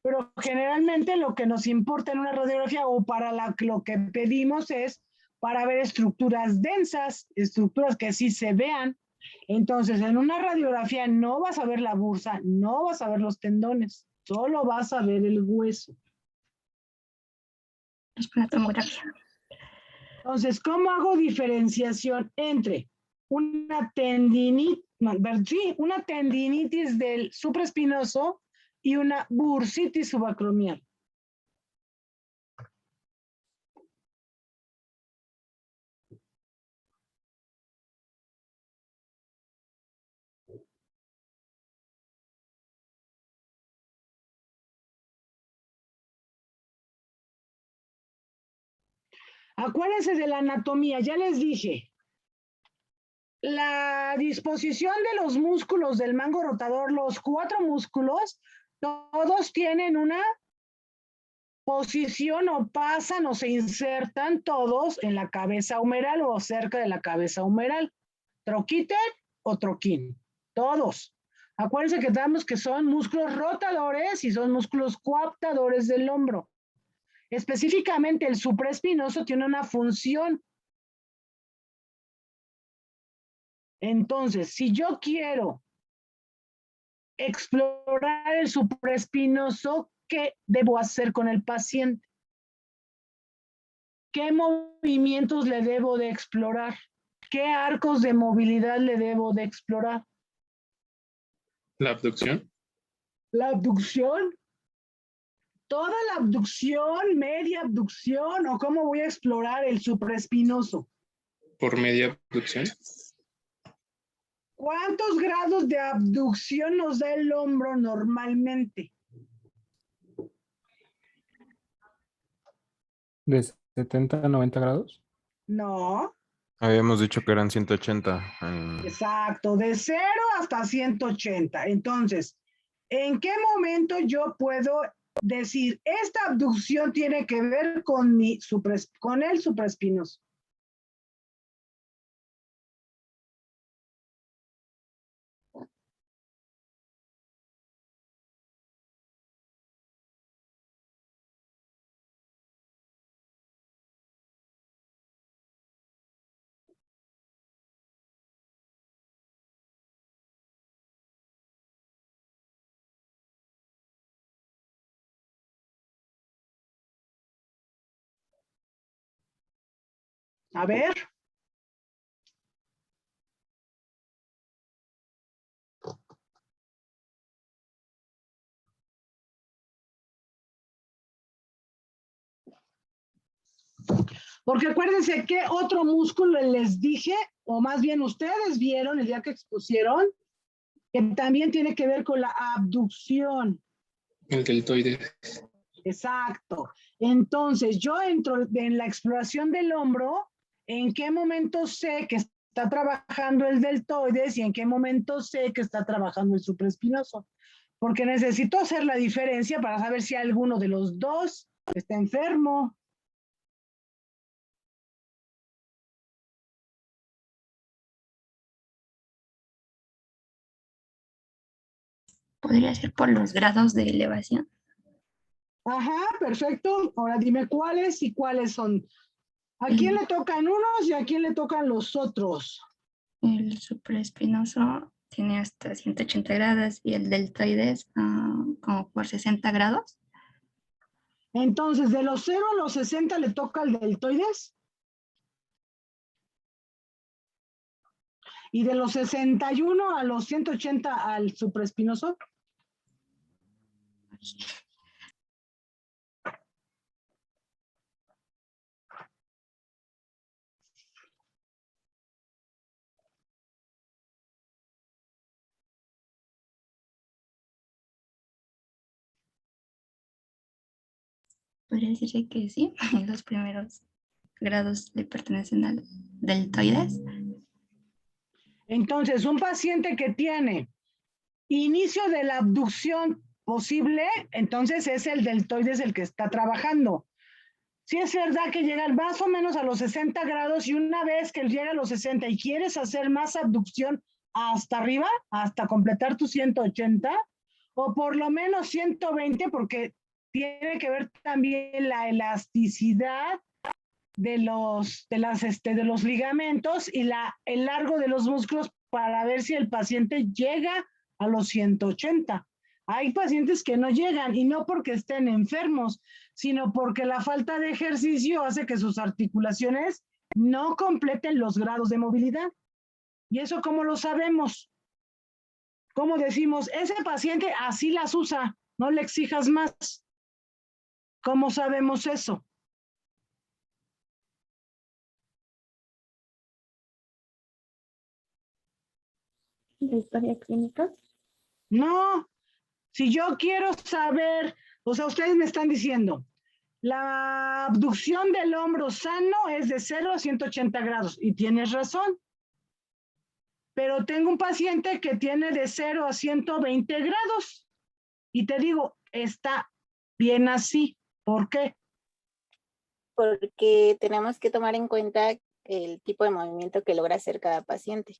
Pero generalmente lo que nos importa en una radiografía o para lo que pedimos es para ver estructuras densas, estructuras que sí se vean. Entonces, en una radiografía no vas a ver la bursa, no vas a ver los tendones, solo vas a ver el hueso. Es una tomografía. Entonces, ¿cómo hago diferenciación entre una tendinitis, una tendinitis del supraespinoso y una bursitis subacromial? Acuérdense de la anatomía, ya les dije. La disposición de los músculos del mango rotador, los 4 músculos, todos tienen una posición o pasan o se insertan todos en la cabeza humeral o cerca de la cabeza humeral. Troquíter o troquín, todos. Acuérdense que damos que son músculos rotadores y son músculos coaptadores del hombro. Específicamente el supraespinoso tiene una función. Entonces, si yo quiero explorar el supraespinoso, ¿qué debo hacer con el paciente? ¿Qué movimientos le debo de explorar? ¿Qué arcos de movilidad le debo de explorar? La abducción. La abducción. Toda la abducción, media abducción, o cómo voy a explorar el supraespinoso. Por media abducción. ¿Cuántos grados de abducción nos da el hombro normalmente? ¿De 70 a 90 grados? No, Habíamos dicho que eran 180. exacto, de 0 hasta 180. Entonces, ¿en qué momento yo puedo decir, esta abducción tiene que ver con el supraespinoso? A ver. Porque acuérdense que otro músculo les dije, o más bien ustedes vieron el día que expusieron, que también tiene que ver con la abducción. El deltoide. Exacto. Entonces, yo entro en la exploración del hombro ¿En qué momento sé que está trabajando el deltoides y en qué momento sé que está trabajando el supraespinoso? Porque necesito hacer la diferencia para saber si alguno de los dos está enfermo. Podría ser por los grados de elevación. Ajá, perfecto. Ahora dime cuáles y cuáles son. ¿A quién le tocan unos y a quién le tocan los otros? El supraespinoso tiene hasta 180 grados y el deltoides como por 60 grados. Entonces, de los 0 a los 60 le toca el deltoides. Y de los 61 a los 180 al supraespinoso. Podría decirse que sí, los primeros grados le pertenecen al deltoides. Entonces, un paciente que tiene inicio de la abducción posible, entonces es el deltoides el que está trabajando. Sí es verdad que llega más o menos a los 60 grados y una vez que llega a los 60 y quieres hacer más abducción hasta arriba, hasta completar tus 180 o por lo menos 120 porque tiene que ver también la elasticidad de los ligamentos y el largo de los músculos para ver si el paciente llega a los 180. Hay pacientes que no llegan y no porque estén enfermos, sino porque la falta de ejercicio hace que sus articulaciones no completen los grados de movilidad. ¿Y eso cómo lo sabemos? ¿Cómo decimos? Ese paciente así las usa, no le exijas más. ¿Cómo sabemos eso? La historia clínica. No, si yo quiero saber, o sea, ustedes me están diciendo, la abducción del hombro sano es de 0 a 180 grados, y tienes razón. Pero tengo un paciente que tiene de 0 a 120 grados, y te digo, está bien así. ¿Por qué? Porque tenemos que tomar en cuenta el tipo de movimiento que logra hacer cada paciente.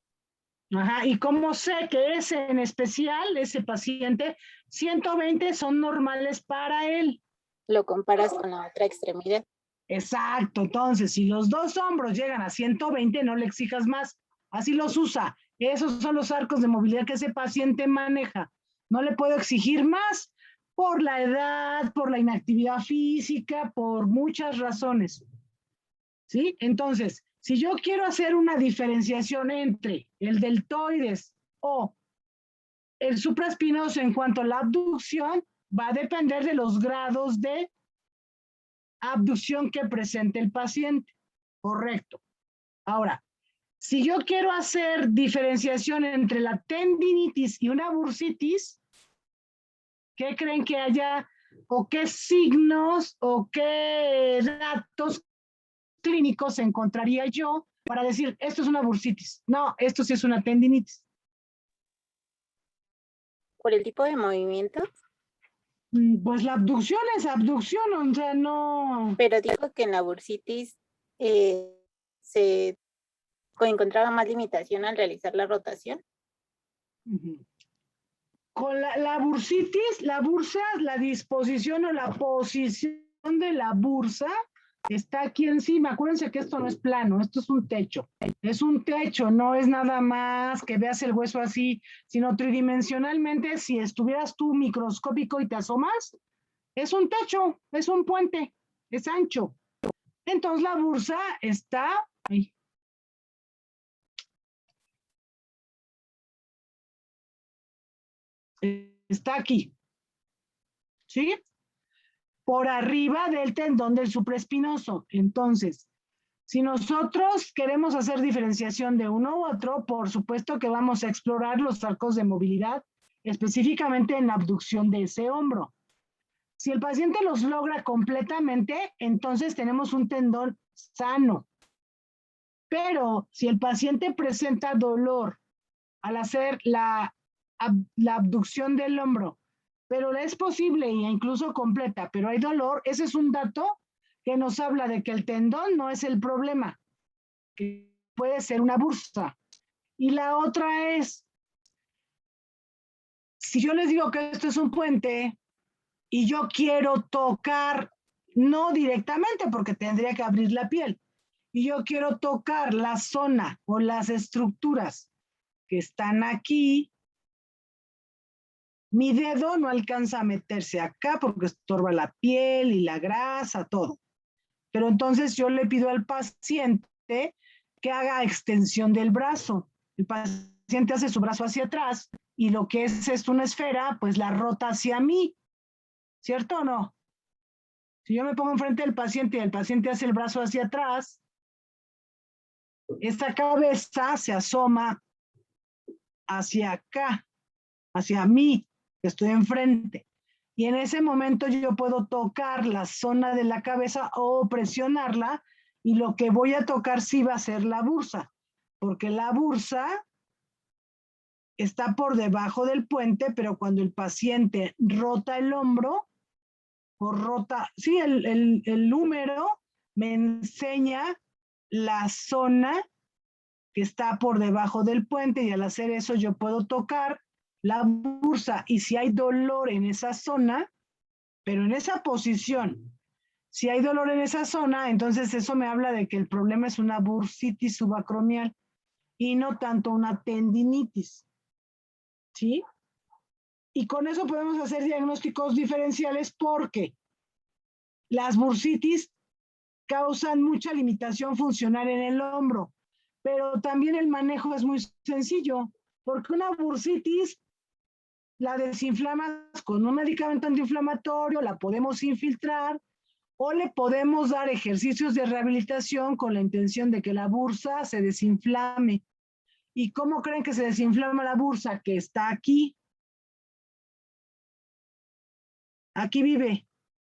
Ajá, y cómo sé que ese en especial, ese paciente, 120 son normales para él. Lo comparas con la otra extremidad. Exacto, entonces si los dos hombros llegan a 120, no le exijas más, así los usa. Esos son los arcos de movilidad que ese paciente maneja. No le puedo exigir más por la edad, por la inactividad física, por muchas razones. ¿Sí? Entonces, si yo quiero hacer una diferenciación entre el deltoides o el supraespinoso en cuanto a la abducción, va a depender de los grados de abducción que presente el paciente. Correcto. Ahora, si yo quiero hacer diferenciación entre la tendinitis y una bursitis, ¿qué creen que haya o qué signos o qué datos clínicos encontraría yo para decir, esto es una bursitis? No, esto sí es una tendinitis. Por el tipo de movimiento. Pues la abducción es abducción, o sea, no. Pero digo que en la bursitis se encontraba más limitación al realizar la rotación. Con la bursitis, la bursa, la disposición o la posición de la bursa está aquí encima. Acuérdense que esto no es plano, esto es un techo. Es un techo, no es nada más que veas el hueso así, sino tridimensionalmente, si estuvieras tú microscópico y te asomas, es un techo, es un puente, es ancho. Entonces la bursa está ahí. Está aquí. ¿Sí? Por arriba del tendón del supraespinoso. Entonces, si nosotros queremos hacer diferenciación de uno u otro, por supuesto que vamos a explorar los arcos de movilidad, específicamente en la abducción de ese hombro. Si el paciente los logra completamente, entonces tenemos un tendón sano. Pero si el paciente presenta dolor al hacer la abducción del hombro, pero es posible e incluso completa, pero hay dolor, ese es un dato que nos habla de que el tendón no es el problema, que puede ser una bursa. Y la otra es, si yo les digo que esto es un puente y yo quiero tocar, no directamente porque tendría que abrir la piel, y yo quiero tocar la zona o las estructuras que están aquí, mi dedo no alcanza a meterse acá porque estorba la piel y la grasa, todo. Pero entonces yo le pido al paciente que haga extensión del brazo. El paciente hace su brazo hacia atrás y lo que es esto una esfera, pues la rota hacia mí, ¿cierto o no? Si yo me pongo enfrente del paciente y el paciente hace el brazo hacia atrás, esta cabeza se asoma hacia acá, hacia mí, que estoy enfrente. Y en ese momento yo puedo tocar la zona de la cabeza o presionarla y lo que voy a tocar sí va a ser la bursa, porque la bursa está por debajo del puente, pero cuando el paciente rota el hombro o rota, sí, el húmero me enseña la zona que está por debajo del puente y al hacer eso yo puedo tocar la bursa y si hay dolor en esa zona, pero en esa posición, si hay dolor en esa zona, entonces eso me habla de que el problema es una bursitis subacromial y no tanto una tendinitis. ¿Sí? Y con eso podemos hacer diagnósticos diferenciales porque las bursitis causan mucha limitación funcional en el hombro, pero también el manejo es muy sencillo, porque una bursitis la desinflamas con un medicamento antiinflamatorio, la podemos infiltrar o le podemos dar ejercicios de rehabilitación con la intención de que la bursa se desinflame. ¿Y cómo creen que se desinflama la bursa? Que está aquí. Aquí vive,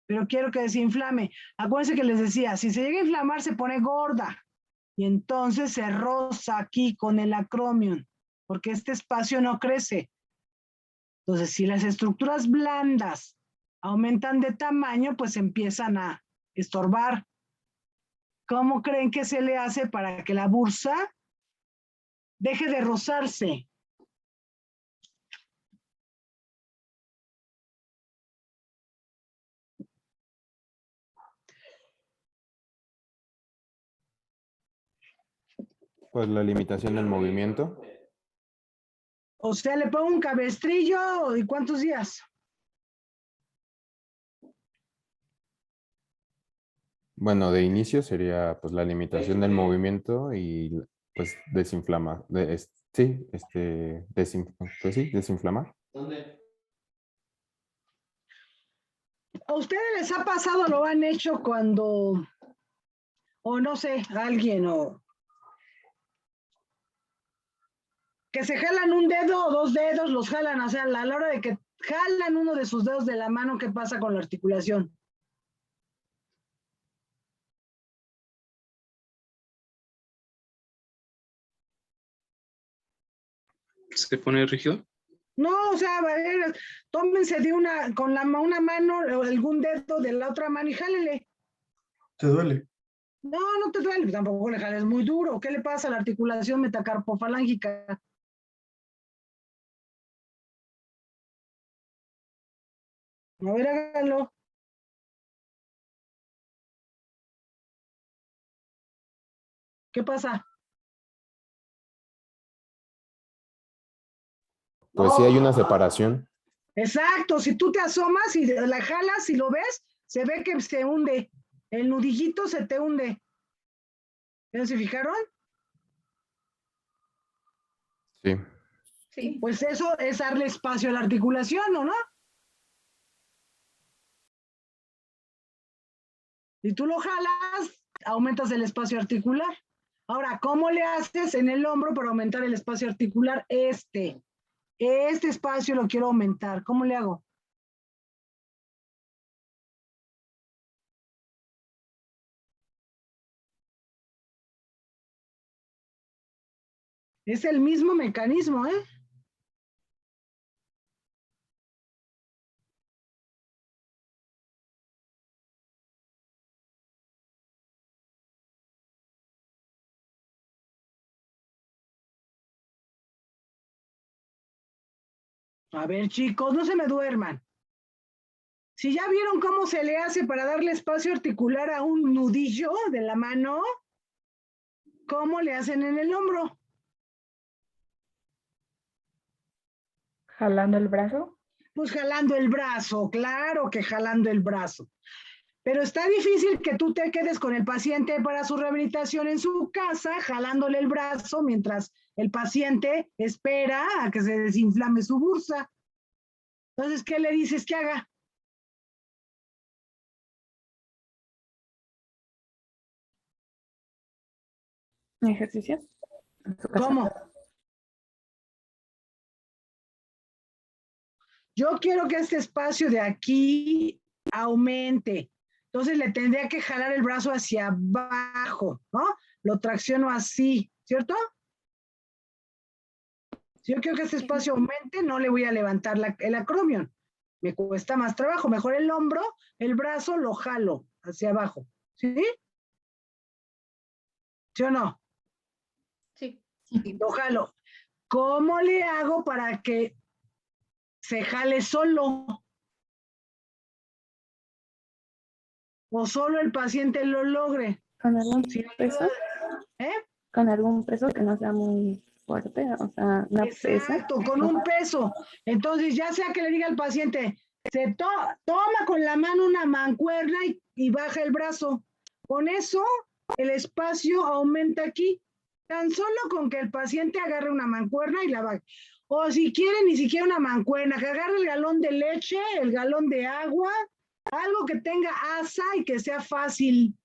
pero quiero que desinflame. Acuérdense que les decía, si se llega a inflamar se pone gorda y entonces se roza aquí con el acromion, porque este espacio no crece. Entonces, si las estructuras blandas aumentan de tamaño, pues empiezan a estorbar. ¿Cómo creen que se le hace para que la bursa deje de rozarse? Pues la limitación del movimiento. O sea, le pongo un cabestrillo y ¿cuántos días? Bueno, de inicio sería pues la limitación del movimiento y pues pues sí, desinflamar. ¿A ustedes les ha pasado, lo han hecho cuando, o no sé, alguien, o que se jalan un dedo o dos dedos, los jalan, o sea, a la hora de que jalan uno de sus dedos de la mano, ¿qué pasa con la articulación? ¿Se pone rígido? No, o sea, a ver, tómense de una, con una mano o algún dedo de la otra mano y jálele. ¿Te duele? No, no te duele, tampoco le jales muy duro. ¿Qué le pasa a la articulación metacarpofalángica? A ver, háganlo. ¿Qué pasa? Pues sí hay una separación. Exacto, si tú te asomas y la jalas y lo ves, se ve que se hunde. El nudillito se te hunde. ¿Ya se fijaron? Sí. Sí. Pues eso es darle espacio a la articulación, ¿o no? Si tú lo jalas, aumentas el espacio articular. Ahora, ¿cómo le haces en el hombro para aumentar el espacio articular? Este espacio lo quiero aumentar. ¿Cómo le hago? Es el mismo mecanismo, ¿eh? A ver, chicos, no se me duerman. Si ya vieron cómo se le hace para darle espacio articular a un nudillo de la mano, ¿cómo le hacen en el hombro? Jalando el brazo. Pues jalando el brazo, claro que jalando el brazo. Pero está difícil que tú te quedes con el paciente para su rehabilitación en su casa, jalándole el brazo mientras el paciente espera a que se desinflame su bursa. Entonces, ¿qué le dices que haga? Ejercicios. En su casa. ¿Cómo? Yo quiero que este espacio de aquí aumente. Entonces le tendría que jalar el brazo hacia abajo, ¿no? Lo tracciono así, ¿cierto? Si yo quiero que este espacio aumente, no le voy a levantar el acromion. Me cuesta más trabajo. Mejor el hombro, el brazo lo jalo hacia abajo. ¿Sí? ¿Sí o no? Sí. Lo jalo. ¿Cómo le hago para que se jale solo? O solo el paciente lo logre. Con algún Si peso. ¿Eh? Con algún peso que no sea muy fuerte, o sea, una pesa. Exacto, con un peso. Entonces, ya sea que le diga al paciente, toma con la mano una mancuerna y baja el brazo. Con eso, el espacio aumenta aquí. Tan solo con que el paciente agarre una mancuerna y la baje. O si quiere, ni siquiera una mancuerna, que agarre el galón de leche, el galón de agua, algo que tenga asa y que sea fácil.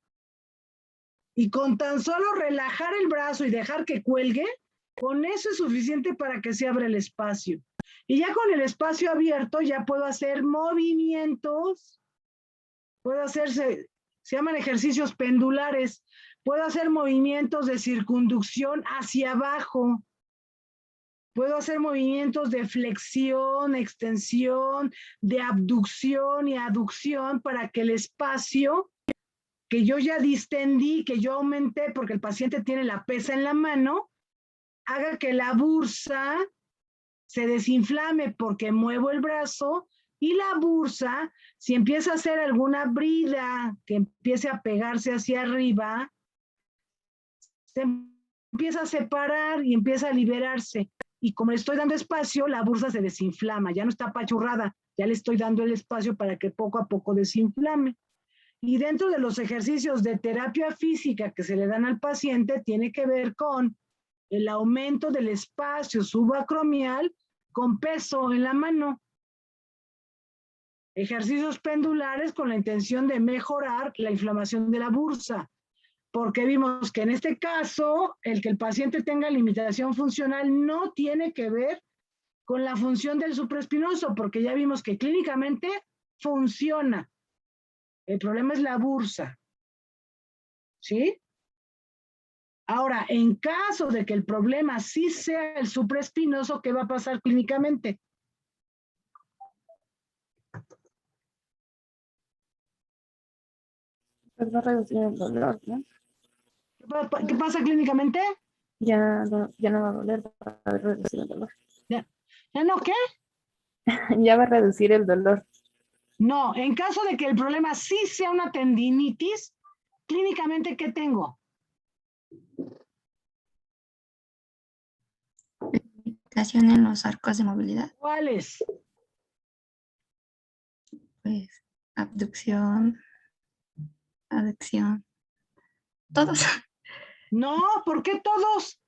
Y con tan solo relajar el brazo y dejar que cuelgue, con eso es suficiente para que se abra el espacio. Y ya con el espacio abierto ya puedo hacer movimientos, puedo hacerse, se llaman ejercicios pendulares, puedo hacer movimientos de circunducción hacia abajo, puedo hacer movimientos de flexión, extensión, de abducción y aducción para que el espacio que yo ya distendí, que yo aumenté porque el paciente tiene la pesa en la mano, haga que la bursa se desinflame porque muevo el brazo y la bursa, si empieza a hacer alguna brida que empiece a pegarse hacia arriba, se empieza a separar y empieza a liberarse. Y como le estoy dando espacio, la bursa se desinflama, ya no está apachurrada, ya le estoy dando el espacio para que poco a poco desinflame. Y dentro de los ejercicios de terapia física que se le dan al paciente, tiene que ver con el aumento del espacio subacromial con peso en la mano. Ejercicios pendulares con la intención de mejorar la inflamación de la bursa, porque vimos que en este caso, el que el paciente tenga limitación funcional no tiene que ver con la función del supraespinoso, porque ya vimos que clínicamente funciona. El problema es la bursa. ¿Sí? Ahora, en caso de que el problema sí sea el supraespinoso, ¿qué va a pasar clínicamente? Pues va a reducir el dolor, ¿no? ¿Qué pasa clínicamente? Ya no va a doler, va a reducir el dolor. ¿Ya no qué? Ya va a reducir el dolor. No, en caso de que el problema sí sea una tendinitis, clínicamente, ¿qué tengo? Limitación en los arcos de movilidad, ¿Cuáles? pues abducción, aducción, todos. No, ¿por qué todos?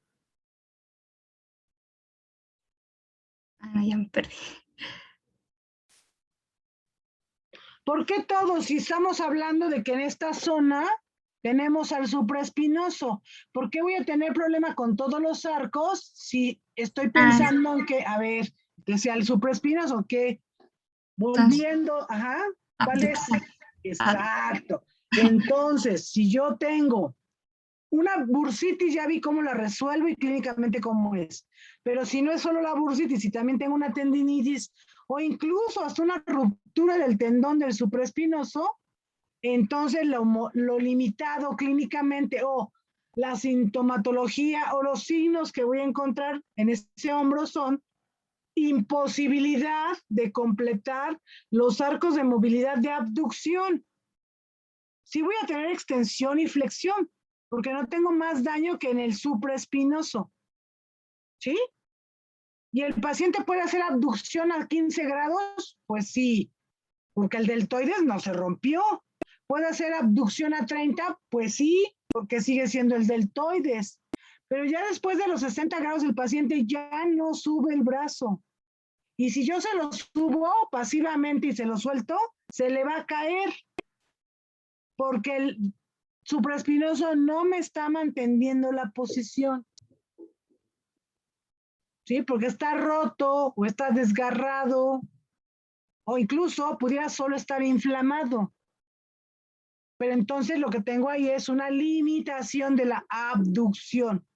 No, ya me perdí. ¿Por qué todos? Si estamos hablando de que en esta zona tenemos al supraespinoso. ¿Por qué voy a tener problema con todos los arcos si estoy pensando en que, a ver, que sea el supraespinoso? ¿Qué? Volviendo, ajá, ¿cuál es? Exacto. Entonces, si yo tengo una bursitis ya vi cómo la resuelvo y clínicamente cómo es. Pero si no es solo la bursitis, si también tengo una tendinitis o incluso hasta una ruptura del tendón del supraespinoso, entonces lo limitado clínicamente o la sintomatología o los signos que voy a encontrar en ese hombro son imposibilidad de completar los arcos de movilidad de abducción. Sí voy a tener extensión y flexión, porque no tengo más daño que en el supraespinoso. ¿Sí? ¿Y el paciente puede hacer abducción a 15 grados? Pues sí, porque el deltoides no se rompió. ¿Puede hacer abducción a 30? Pues sí, porque sigue siendo el deltoides. Pero ya después de los 60 grados el paciente ya no sube el brazo. Y si yo se lo subo pasivamente y se lo suelto, se le va a caer. Porque el supraespinoso no me está manteniendo la posición. ¿Sí? Porque está roto o está desgarrado o incluso pudiera solo estar inflamado. Pero entonces lo que tengo ahí es una limitación de la abducción.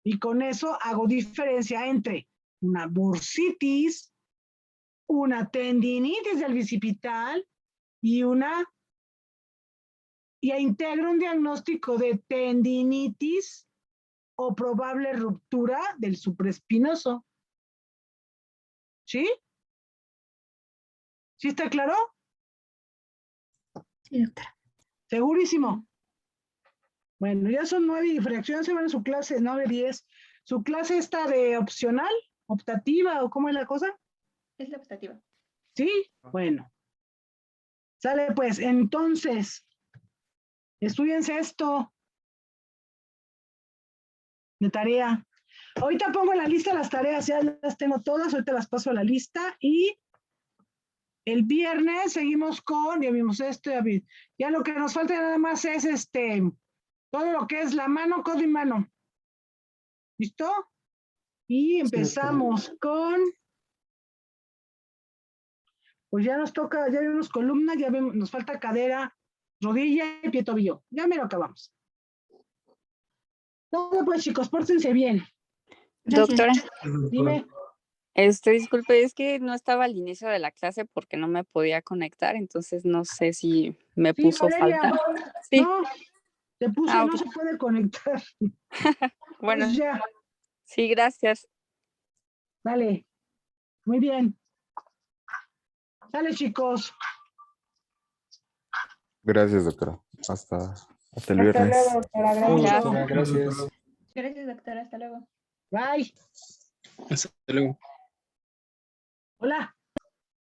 Y con eso hago diferencia entre una bursitis, una tendinitis del bicipital y integro un diagnóstico de tendinitis o probable ruptura del supraespinoso. ¿Sí? ¿Sí está claro? Sí, doctora. Segurísimo. Bueno, ya son 9 y fracción, se van a su clase, 9:10. ¿Su clase está de opcional, optativa o cómo es la cosa? Es la optativa. ¿Sí? Bueno. Sale pues, entonces, estúdiense esto de tarea. Ahorita pongo en la lista las tareas, ya las tengo todas, ahorita las paso a la lista y el viernes seguimos con, ya vimos esto, ya lo que nos falta nada más es todo lo que es la mano, codo y mano. ¿Listo? Y empezamos con, pues ya nos toca, ya vimos columna, ya vimos, nos falta cadera, rodilla y pie tobillo. Ya me lo acabamos. Todo pues chicos, pórtense bien. Gracias. Doctora, Dime. disculpe, es que no estaba al inicio de la clase porque no me podía conectar, entonces no sé si me Sí, puso Valeria. falta. Sí. No, te puse, Ah, no ok. se puede conectar. Bueno, Pues ya, sí, gracias. dale. Muy bien. Dale, chicos. Gracias, doctora. Hasta el Hasta viernes. luego, doctora. Oh, Gracias. doctora, gracias. Gracias, doctora. Hasta luego. Bye. Hasta luego. Hola.